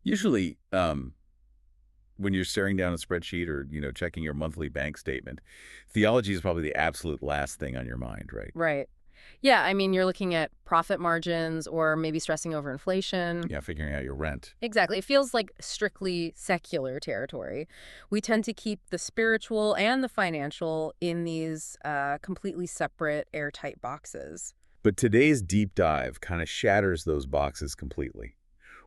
Usually, when you're staring down a spreadsheet or, checking your monthly bank statement, theology is probably the absolute last thing on your mind, right? Right. Yeah, I mean, you're looking at profit margins or maybe stressing over inflation. Yeah, figuring out your rent. Exactly. It feels like strictly secular territory. We tend to keep the spiritual and the financial in these completely separate, airtight boxes. But today's deep dive kind of shatters those boxes completely.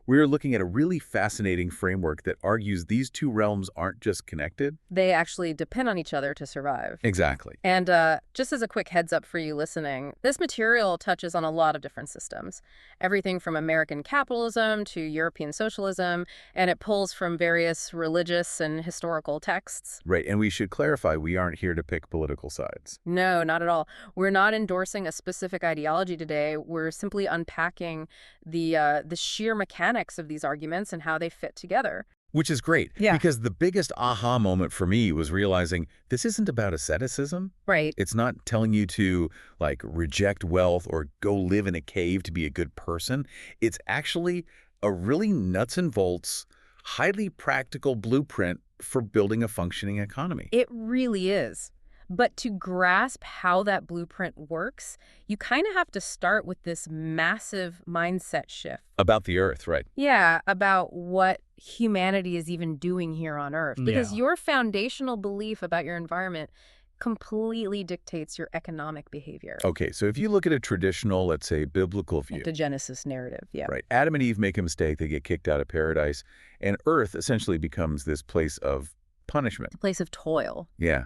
We are looking at a really fascinating framework that argues these two realms aren't just connected. They actually depend on each other to survive. Exactly. And just as a quick heads up for you listening, this material touches on a lot of different systems. Everything from American capitalism to European socialism, and it pulls from various religious and historical texts. Right, and we should clarify we aren't here to pick political sides. No, not at all. We're not endorsing a specific ideology today. We're simply unpacking the sheer mechanics of these arguments and how they fit together. Which is great, Yeah. because the biggest aha moment for me was realizing this isn't about asceticism. Right. It's not telling you to, like, reject wealth or go live in a cave to be a good person. It's actually a really nuts and bolts, highly practical blueprint for building a functioning economy. It really is. But to grasp how that blueprint works, you kind of have to start with this massive mindset shift. About the earth, right? Yeah, about what humanity is even doing here on Earth. Because Yeah. your foundational belief about your environment completely dictates your economic behavior. Okay, so if you look at a traditional, let's say, biblical view, Like the Genesis narrative, yeah. right, Adam and Eve make a mistake, they get kicked out of paradise, and earth essentially becomes this place of punishment. A place of toil. Yeah.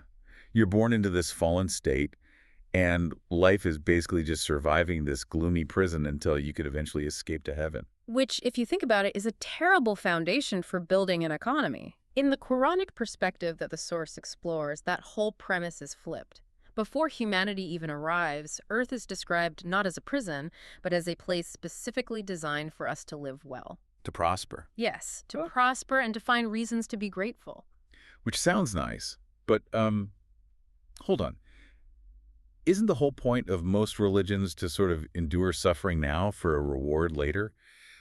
You're born into this fallen state, and life is basically just surviving this gloomy prison until you could eventually escape to heaven. Which, if you think about it, is a terrible foundation for building an economy. In the Quranic perspective that the source explores, that whole premise is flipped. Before humanity even arrives, Earth is described not as a prison, but as a place specifically designed for us to live well. To prosper. Yes, to prosper and to find reasons to be grateful. Which sounds nice, but, hold on. Isn't the whole point of most religions to sort of endure suffering now for a reward later?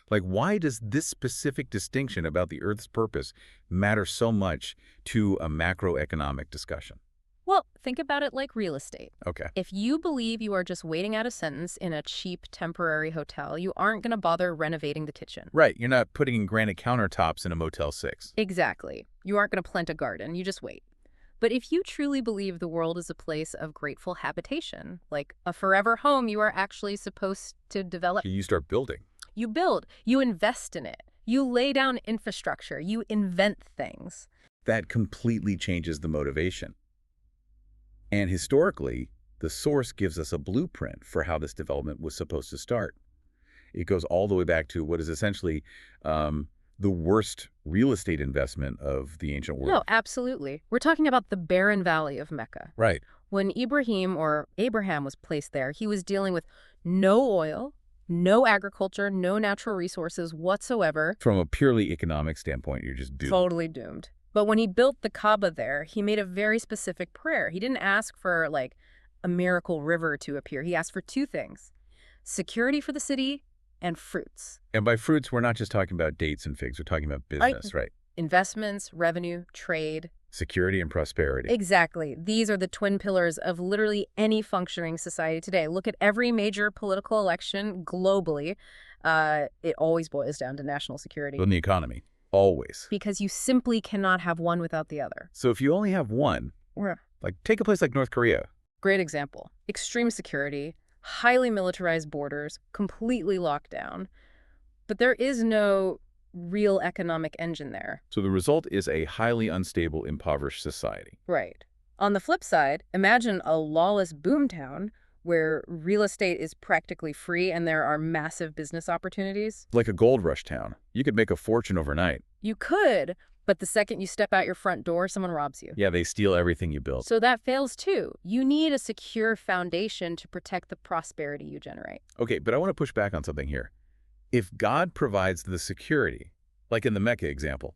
Like, why does this specific distinction about the Earth's purpose matter so much to a macroeconomic discussion? Well, think about it like real estate. Okay. If you believe you are just waiting out a sentence in a cheap temporary hotel, you aren't going to bother renovating the kitchen. Right, you're not putting in granite countertops in a Motel 6. Exactly. You aren't going to plant a garden, you just wait. But if you truly believe the world is a place of grateful habitation, like a forever home you are actually supposed to develop, You start building. you build, you invest in it, you lay down infrastructure, you invent things. That completely changes the motivation. And historically, the source gives us a blueprint for how this development was supposed to start. It goes all the way back to what is essentially the worst real estate investment of the ancient world. No, absolutely. We're talking about the barren valley of Mecca. Right. When Abraham was placed there, he was dealing with no oil, no agriculture, no natural resources whatsoever. From a purely economic standpoint, you're just doomed. Totally doomed. But when he built the Kaaba there, he made a very specific prayer. He didn't ask for, like, a miracle river to appear. He asked for two things: security for the city and fruits. And by fruits, we're not just talking about dates and figs. We're talking about business, right? Investments, revenue, trade. Security and prosperity. Exactly. These are the twin pillars of literally any functioning society today. Look at every major political election globally. It always boils down to national security. In the economy. Always. Because you simply cannot have one without the other. So if you only have one, Yeah. like take a place like North Korea. Great example. Extreme security, highly militarized borders, completely locked down. But there is no real economic engine there. So the result is a highly unstable, impoverished society. Right. On the flip side, imagine a lawless boomtown where real estate is practically free and there are massive business opportunities. Like a gold rush town. You could make a fortune overnight. You could, but the second you step out your front door, someone robs you. Yeah, they steal everything you build. So that fails too. You need a secure foundation to protect the prosperity you generate. Okay, but I want to push back on something here. If God provides the security, like in the Mecca example,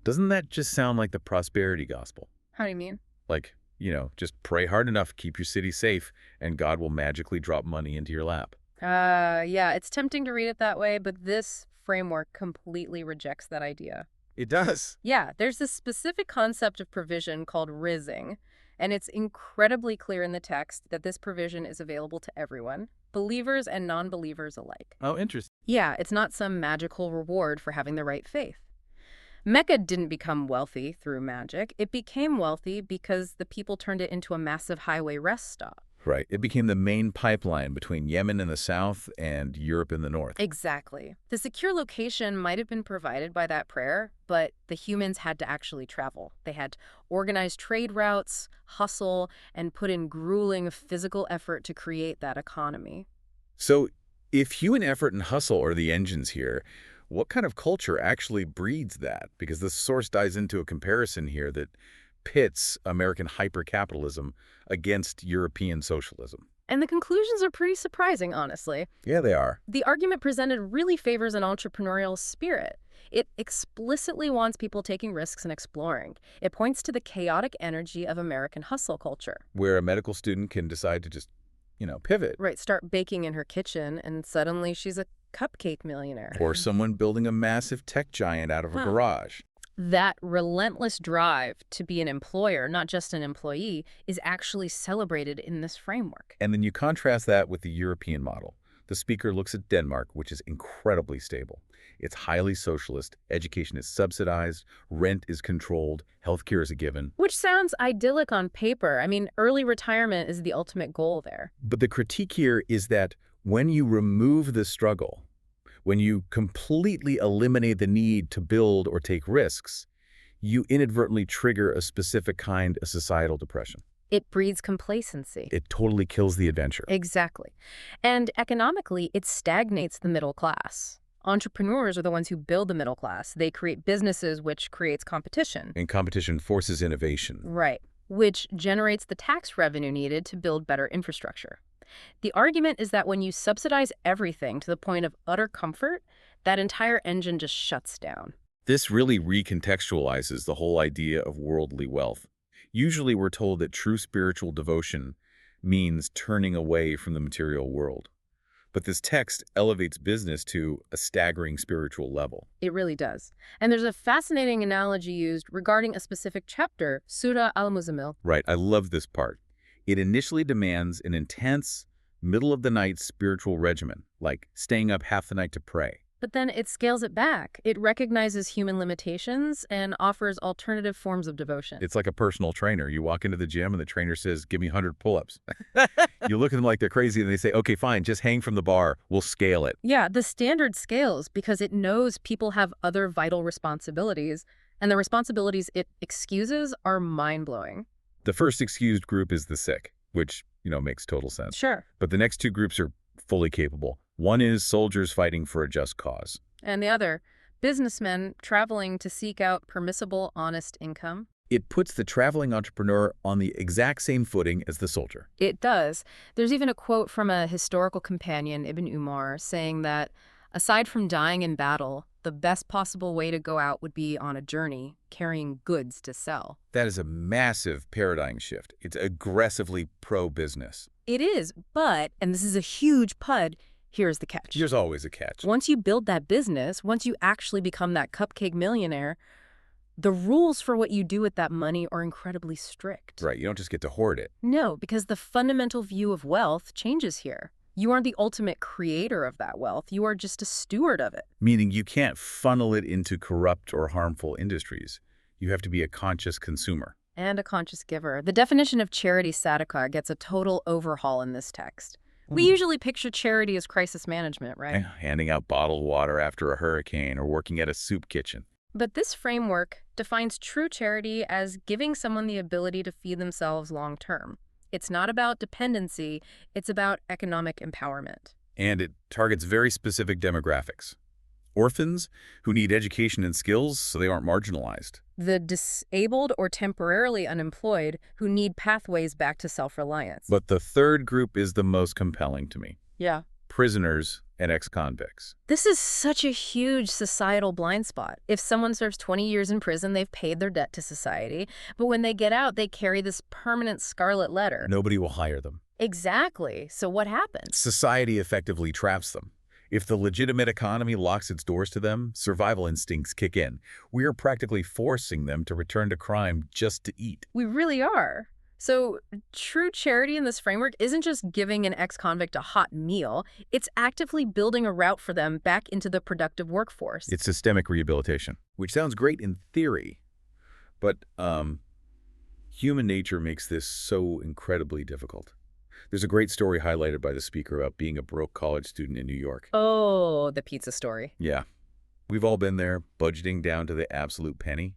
doesn't that just sound like the prosperity gospel? How do you mean? Like, just pray hard enough, keep your city safe, and God will magically drop money into your lap. Yeah, it's tempting to read it that way, but this framework completely rejects that idea. It does. Yeah, there's this specific concept of provision called rizzing, and it's incredibly clear in the text that this provision is available to everyone, believers and non-believers alike. Oh, interesting. Yeah, it's not some magical reward for having the right faith. Mecca didn't become wealthy through magic. It became wealthy because the people turned it into a massive highway rest stop. Right. It became the main pipeline between Yemen in the south and Europe in the north. Exactly. The secure location might have been provided by that prayer, but the humans had to actually travel. They had to organize trade routes, hustle, and put in grueling physical effort to create that economy. So if human effort and hustle are the engines here, what kind of culture actually breeds that? Because the source dives into a comparison here that pits American hypercapitalism against European socialism. And the conclusions are pretty surprising, honestly. Yeah, they are. The argument presented really favors an entrepreneurial spirit. It explicitly wants people taking risks and exploring. It points to the chaotic energy of American hustle culture. Where a medical student can decide to just, pivot. Right, start baking in her kitchen, and suddenly she's a cupcake millionaire. Or someone building a massive tech giant out of a garage. That relentless drive to be an employer, not just an employee, is actually celebrated in this framework. And then you contrast that with the European model. The speaker looks at Denmark, which is incredibly stable. It's highly socialist, education is subsidized, rent is controlled, healthcare is a given. Which sounds idyllic on paper. I mean, early retirement is the ultimate goal there. But the critique here is that when you remove the struggle, when you completely eliminate the need to build or take risks, you inadvertently trigger a specific kind of societal depression. It breeds complacency. It totally kills the adventure. Exactly. And economically, it stagnates the middle class. Entrepreneurs are the ones who build the middle class. They create businesses, which creates competition. And competition forces innovation. Right. Which generates the tax revenue needed to build better infrastructure. The argument is that when you subsidize everything to the point of utter comfort, that entire engine just shuts down. This really recontextualizes the whole idea of worldly wealth. Usually we're told that true spiritual devotion means turning away from the material world. But this text elevates business to a staggering spiritual level. It really does. And there's a fascinating analogy used regarding a specific chapter, Surah Al-Muzammil. Right, I love this part. It initially demands an intense, middle-of-the-night spiritual regimen, like staying up half the night to pray. But then it scales it back. It recognizes human limitations and offers alternative forms of devotion. It's like a personal trainer. You walk into the gym and the trainer says, give me 100 pull-ups. You look at them like they're crazy and they say, okay, fine, just hang from the bar. We'll scale it. Yeah, the standard scales because it knows people have other vital responsibilities, and the responsibilities it excuses are mind-blowing. The first excused group is the sick, which, makes total sense. Sure. But the next two groups are fully capable. One is soldiers fighting for a just cause. And the other, businessmen traveling to seek out permissible, honest income. It puts the traveling entrepreneur on the exact same footing as the soldier. It does. There's even a quote from a historical companion, Ibn Umar, saying that, aside from dying in battle, the best possible way to go out would be on a journey, carrying goods to sell. That is a massive paradigm shift. It's aggressively pro-business. It is, but, and this is a huge PUD, here's the catch. There's always a catch. Once you build that business, once you actually become that cupcake millionaire, the rules for what you do with that money are incredibly strict. Right, you don't just get to hoard it. No, because the fundamental view of wealth changes here. You aren't the ultimate creator of that wealth. You are just a steward of it. Meaning you can't funnel it into corrupt or harmful industries. You have to be a conscious consumer. And a conscious giver. The definition of charity, Sakinah, gets a total overhaul in this text. We usually picture charity as crisis management, right? Handing out bottled water after a hurricane or working at a soup kitchen. But this framework defines true charity as giving someone the ability to feed themselves long term. It's not about dependency, it's about economic empowerment. And it targets very specific demographics. Orphans who need education and skills so they aren't marginalized. The disabled or temporarily unemployed who need pathways back to self-reliance. But the third group is the most compelling to me. Yeah. Prisoners and ex-convicts. This is such a huge societal blind spot. If someone serves 20 years in prison, they've paid their debt to society. But when they get out, they carry this permanent scarlet letter. Nobody will hire them. Exactly. So what happens? Society effectively traps them. If the legitimate economy locks its doors to them, survival instincts kick in. We are practically forcing them to return to crime just to eat. We really are. So, true charity in this framework isn't just giving an ex-convict a hot meal, it's actively building a route for them back into the productive workforce. It's systemic rehabilitation, which sounds great in theory, but human nature makes this so incredibly difficult. There's a great story highlighted by the speaker about being a broke college student in New York. Oh, the pizza story. Yeah, we've all been there, budgeting down to the absolute penny.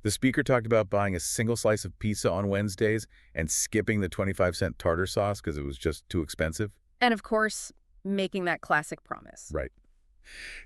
The speaker talked about buying a single slice of pizza on Wednesdays and skipping the 25-cent tartar sauce because it was just too expensive. And of course, making that classic promise. Right.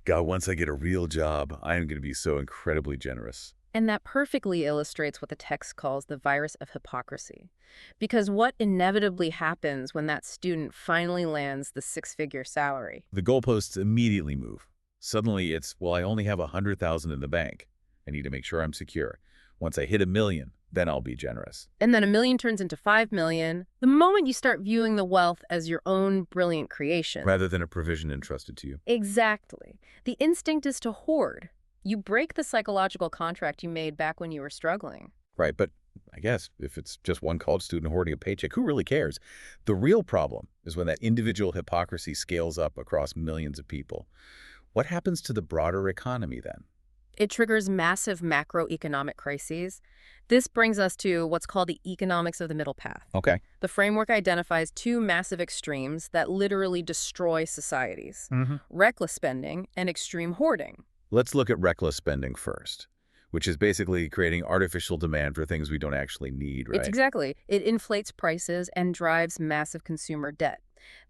God, once I get a real job, I am going to be so incredibly generous. And that perfectly illustrates what the text calls the virus of hypocrisy. Because what inevitably happens when that student finally lands the six-figure salary? The goalposts immediately move. Suddenly it's, well, I only have $100,000 in the bank. I need to make sure I'm secure. Once I hit $1 million, then I'll be generous. And then $1 million turns into $5 million. The moment you start viewing the wealth as your own brilliant creation. Rather than a provision entrusted to you. Exactly. The instinct is to hoard. You break the psychological contract you made back when you were struggling. Right, but I guess if it's just one college student hoarding a paycheck, who really cares? The real problem is when that individual hypocrisy scales up across millions of people. What happens to the broader economy then? It triggers massive macroeconomic crises. This brings us to what's called the economics of the middle path. Okay. The framework identifies two massive extremes that literally destroy societies: reckless spending and extreme hoarding. Let's look at reckless spending first, which is basically creating artificial demand for things we don't actually need, right? It's exactly. It inflates prices and drives massive consumer debt.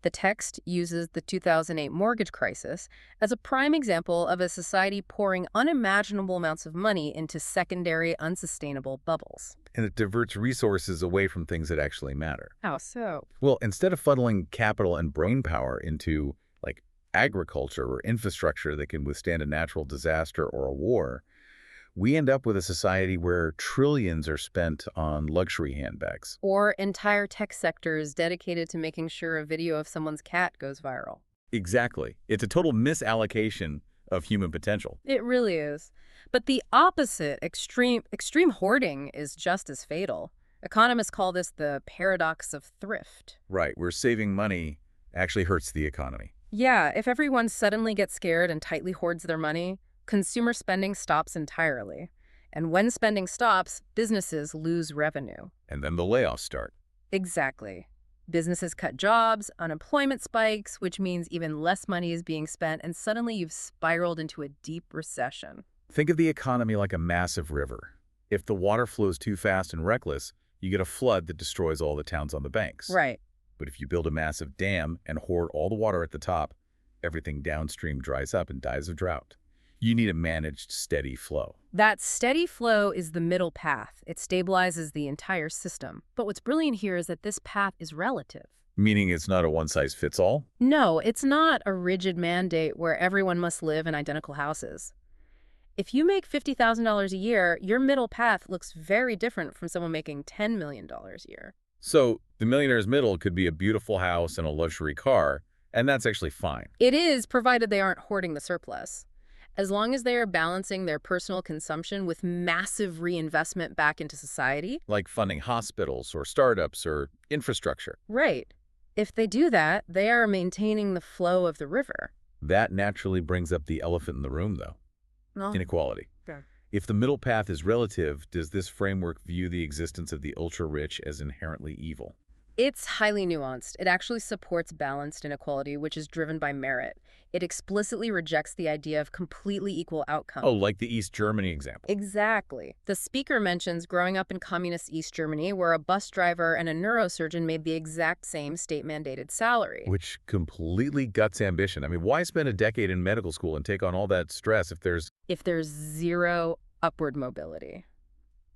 The text uses the 2008 mortgage crisis as a prime example of a society pouring unimaginable amounts of money into secondary, unsustainable bubbles. And it diverts resources away from things that actually matter. How so? Well, instead of funneling capital and brainpower into, like, agriculture or infrastructure that can withstand a natural disaster or a war, we end up with a society where trillions are spent on luxury handbags. Or entire tech sectors dedicated to making sure a video of someone's cat goes viral. Exactly. It's a total misallocation of human potential. It really is. But the opposite, extreme hoarding, is just as fatal. Economists call this the paradox of thrift. Right, where saving money actually hurts the economy. Yeah, if everyone suddenly gets scared and tightly hoards their money, consumer spending stops entirely. And when spending stops, businesses lose revenue. And then the layoffs start. Exactly. Businesses cut jobs, unemployment spikes, which means even less money is being spent, and suddenly you've spiraled into a deep recession. Think of the economy like a massive river. If the water flows too fast and reckless, you get a flood that destroys all the towns on the banks. Right. But if you build a massive dam and hoard all the water at the top, everything downstream dries up and dies of drought. You need a managed, steady flow. That steady flow is the middle path. It stabilizes the entire system. But what's brilliant here is that this path is relative. Meaning it's not a one-size-fits-all? No, it's not a rigid mandate where everyone must live in identical houses. If you make $50,000 a year, your middle path looks very different from someone making $10 million a year. So the millionaire's middle could be a beautiful house and a luxury car, and that's actually fine. It is, provided they aren't hoarding the surplus. As long as they are balancing their personal consumption with massive reinvestment back into society. Like funding hospitals or startups or infrastructure. Right. If they do that, they are maintaining the flow of the river. That naturally brings up the elephant in the room, though. No. Inequality. Okay. If the middle path is relative, does this framework view the existence of the ultra-rich as inherently evil? It's highly nuanced. It actually supports balanced inequality, which is driven by merit. It explicitly rejects the idea of completely equal outcome. Oh, like the East Germany example. Exactly. The speaker mentions growing up in communist East Germany, where a bus driver and a neurosurgeon made the exact same state-mandated salary. Which completely guts ambition. I mean, why spend a decade in medical school and take on all that stress if there's... If there's zero upward mobility.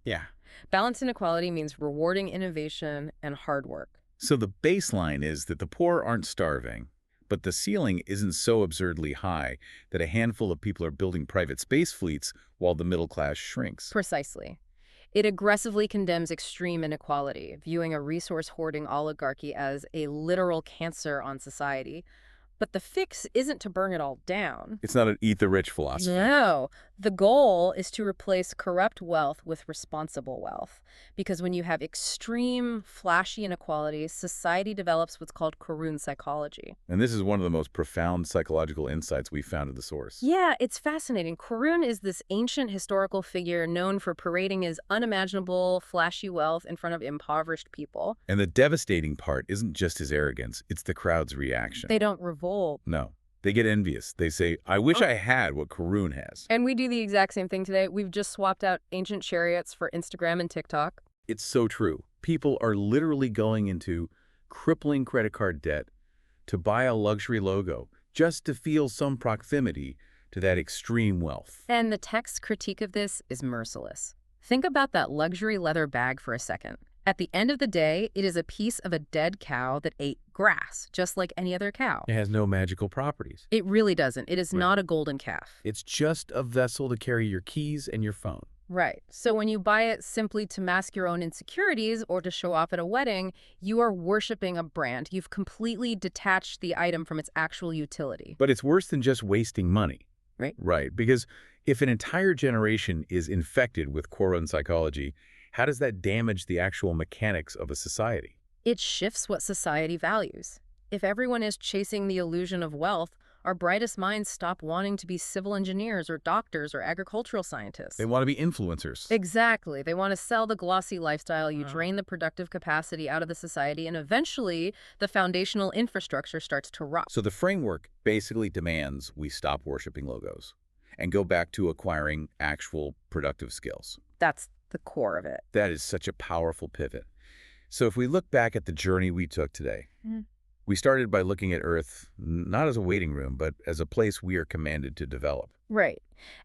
Yeah. Balanced inequality means rewarding innovation and hard work. So the baseline is that the poor aren't starving, but the ceiling isn't so absurdly high that a handful of people are building private space fleets while the middle class shrinks. Precisely. It aggressively condemns extreme inequality, viewing a resource-hoarding oligarchy as a literal cancer on society. But the fix isn't to burn it all down. It's not an eat the rich philosophy. No, the goal is to replace corrupt wealth with responsible wealth. Because when you have extreme, flashy inequalities, society develops what's called Qur'an psychology. And this is one of the most profound psychological insights we found in the source. Yeah, it's fascinating. Qur'an is this ancient historical figure known for parading his unimaginable, flashy wealth in front of impoverished people. And the devastating part isn't just his arrogance, it's the crowd's reaction. They don't revolt. No. They get envious. They say, I wish I had what Qur'an has. And we do the exact same thing today. We've just swapped out ancient chariots for Instagram and TikTok. It's so true. People are literally going into crippling credit card debt to buy a luxury logo just to feel some proximity to that extreme wealth. And the text's critique of this is merciless. Think about that luxury leather bag for a second. At the end of the day, it is a piece of a dead cow that ate grass, just like any other cow. It has no magical properties. It really doesn't. It is Right. not a golden calf. It's just a vessel to carry your keys and your phone. Right. So when you buy it simply to mask your own insecurities or to show off at a wedding, you are worshiping a brand. You've completely detached the item from its actual utility. But it's worse than just wasting money. Right. Right, because if an entire generation is infected with Qur'an psychology, how does that damage the actual mechanics of a society? It shifts what society values. If everyone is chasing the illusion of wealth, our brightest minds stop wanting to be civil engineers or doctors or agricultural scientists. They want to be influencers. Exactly. They want to sell the glossy lifestyle. You drain the productive capacity out of the society, and eventually the foundational infrastructure starts to rot. So the framework basically demands we stop worshiping logos and go back to acquiring actual productive skills. That's the core of it. That is such a powerful pivot. So if we look back at the journey we took today, we started by looking at Earth not as a waiting room, but as a place we are commanded to develop. Right.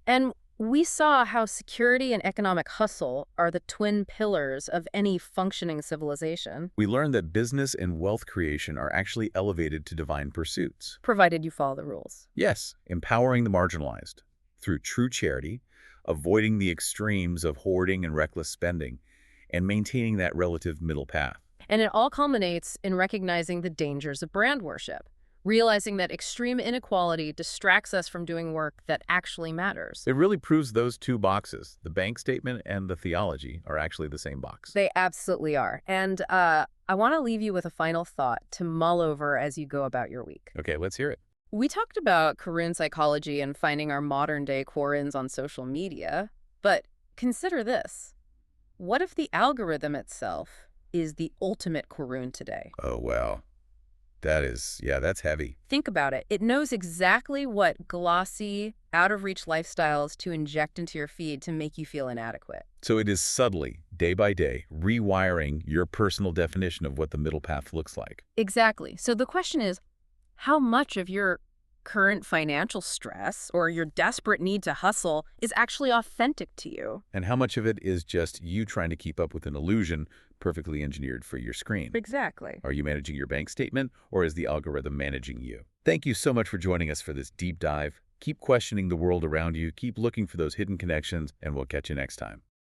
And we saw how security and economic hustle are the twin pillars of any functioning civilization. We learned that business and wealth creation are actually elevated to divine pursuits. Provided you follow the rules. Yes, empowering the marginalized through true charity, avoiding the extremes of hoarding and reckless spending, and maintaining that relative middle path. And it all culminates in recognizing the dangers of brand worship, realizing that extreme inequality distracts us from doing work that actually matters. It really proves those two boxes, the bank statement and the theology, are actually the same box. They absolutely are. And I want to leave you with a final thought to mull over as you go about your week. Okay, let's hear it. We talked about Qur'an psychology and finding our modern-day Qur'ans on social media, but consider this. What if the algorithm itself is the ultimate Qur'an today? Oh, wow. That's heavy. Think about it. It knows exactly what glossy, out-of-reach lifestyles to inject into your feed to make you feel inadequate. So it is subtly, day by day, rewiring your personal definition of what the middle path looks like. Exactly. So the question is, how much of your current financial stress or your desperate need to hustle is actually authentic to you? And how much of it is just you trying to keep up with an illusion perfectly engineered for your screen? Exactly. Are you managing your bank statement, or is the algorithm managing you? Thank you so much for joining us for this deep dive. Keep questioning the world around you, keep looking for those hidden connections, and we'll catch you next time.